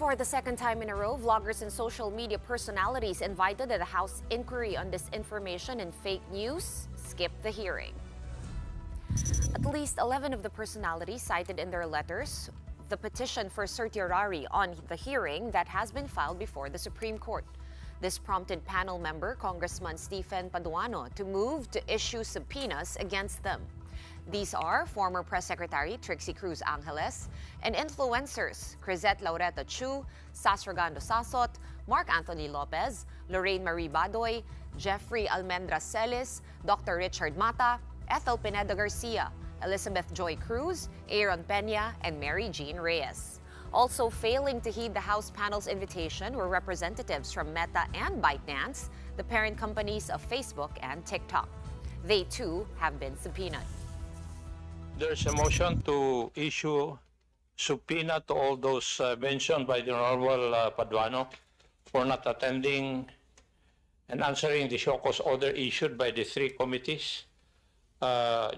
For the second time in a row, vloggers and social media personalities invited at a House inquiry on disinformation and fake news skipped the hearing. At least 11 of the personalities cited in their letters the petition for certiorari on the hearing that has been filed before the Supreme Court. This prompted panel member Congressman Stephen Paduano to move to issue subpoenas against them. These are former Press Secretary Trixie Cruz Angeles and influencers Crisette Laureta Chu, Sasragando Sasot, Mark Anthony Lopez, Lorraine Marie Badoy, Jeffrey Almendra Celis, Dr. Richard Mata, Ethel Pineda Garcia, Elizabeth Joy Cruz, Aaron Peña, and Mary Jean Reyes. Also failing to heed the House panel's invitation were representatives from Meta and ByteDance, the parent companies of Facebook and TikTok. They too have been subpoenaed. There's a motion to issue subpoena to all those mentioned by the Honorable Paduano for not attending and answering the show cause order issued by the three committees.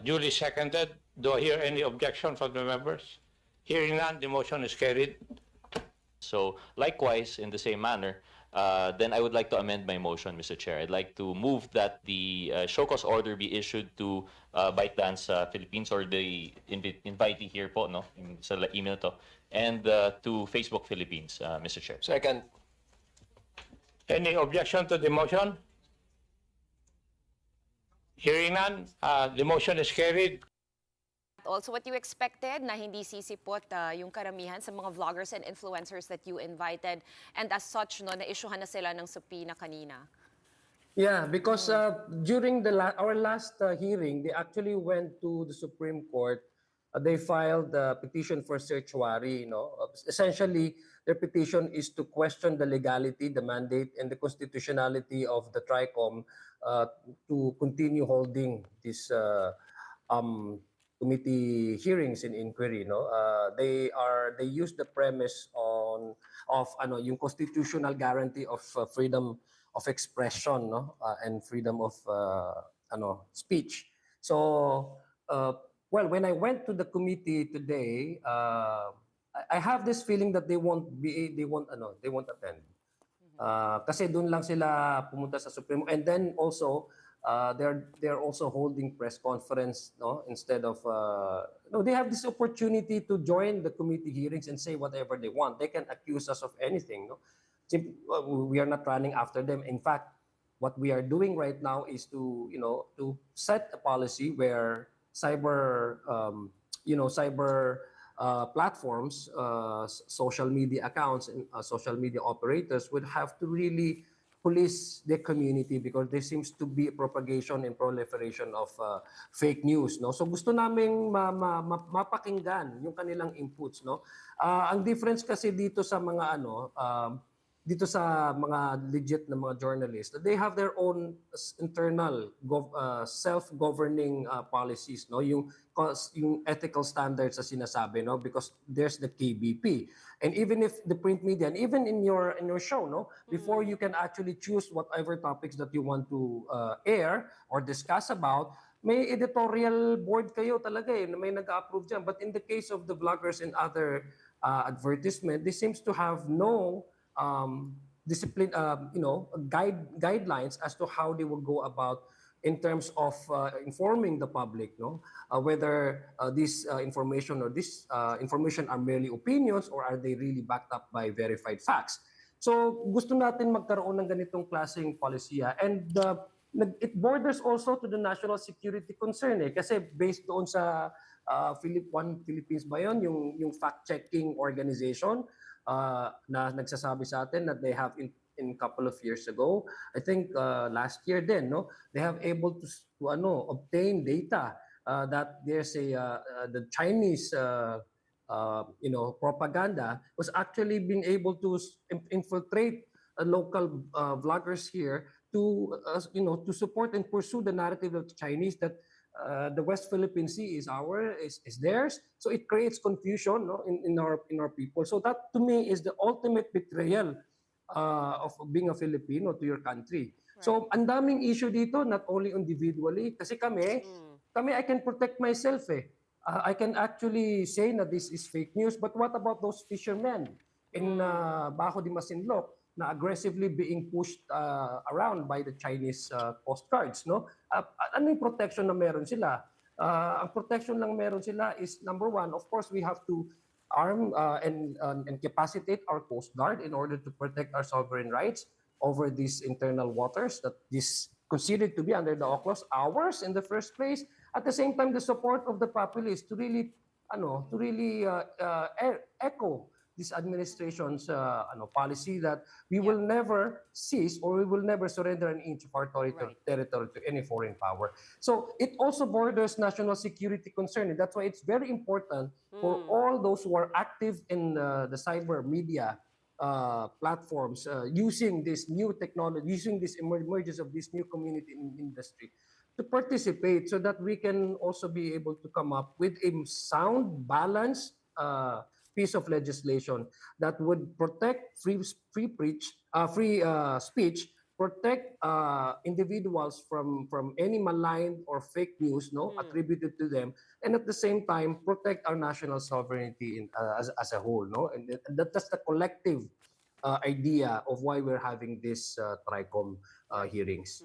Duly seconded. Do I hear any objection from the members? Hearing none, the motion is carried. So likewise, in the same manner, then I would like to amend my motion, Mr. Chair. I'd like to move that the show cause order be issued to ByteDance Philippines, or the invitee here po, no, sa email to, and to Facebook Philippines, Mr. Chair. Second. Any objection to the motion? Hearing none, the motion is carried. Also, what you expected na hindi sisipot yung karamihan sa mga vloggers and influencers that you invited, and as such, no, na-issuehan na sila ng subpoena kanina. Yeah, because during our last hearing, they actually went to the Supreme Court. They filed a petition for certiorari. You know, essentially, their petition is to question the legality, the mandate, and the constitutionality of the TRICOM to continue holding this committee hearings and inquiry. No, they use the premise of yung constitutional guarantee of freedom of expression, no, and freedom of speech. So well, when I went to the committee today, I have this feeling that they won't attend. Kasi doon lang sila pumunta sa Supremo, and then also they're also holding press conference, no, instead of no, they have this opportunity to join the committee hearings and say whatever they want. They can accuse us of anything, no. We are not running after them. In fact, what we are doing right now is to set a policy where cyber platforms, social media accounts, and social media operators would have to really police their community because there seems to be a propagation and proliferation of fake news, no. So gusto naming mapakinggan yung kanilang inputs, no. Ang difference kasi dito sa mga dito sa mga legit na mga journalists, they have their own internal self-governing policies, no, yung ethical standards na sinasabi, no, because there's the KBP. And even if the print media, and even in your show, no, before you can actually choose whatever topics that you want to air or discuss about, may editorial board kayo talaga na may nag-approve dyan. But in the case of the vloggers and other advertisement, they seems to have no discipline, guidelines as to how they will go about in terms of informing the public, no, whether this information or this information are merely opinions or are they really backed up by verified facts. So gusto natin magkaroon ng ganitong klaseng polisiya, and it borders also to the national security concern, kasi based doon sa Philippines ba yun, yung fact-checking organization na nagsasabi sa atin that they have in couple of years ago, I think last year then, no, they have able to obtain data that there's the Chinese propaganda was actually being able to infiltrate local vloggers here to to support and pursue the narrative of the Chinese that the West Philippine Sea is is theirs. So it creates confusion, no, in our people. So that to me is the ultimate betrayal of being a Filipino to your country. Right. So ang daming issue dito, not only individually, kasi kami I can protect myself. I can actually say that this is fake news, but what about those fishermen? in Bajo de Masinloc na aggressively being pushed around by the Chinese Coast Guards, no? Ano yung protection na meron sila? Ang protection lang meron sila is number one, of course, we have to arm and capacitate our Coast Guard in order to protect our sovereign rights over these internal waters that is considered to be under the AUKUS, ours in the first place. At the same time, the support of the populace to really echo this administration's policy that we will never cease or we will never surrender an inch of our territory to any foreign power. So it also borders national security concern, and that's why it's very important for all those who are active in the cyber media platforms using this new technology, using this emergence of this new community in industry to participate so that we can also be able to come up with a sound, balanced piece of legislation that would protect free speech, protect individuals from any malign or fake news, attributed to them, and at the same time protect our national sovereignty as a whole, and that's the collective idea of why we're having this TRICOM hearings.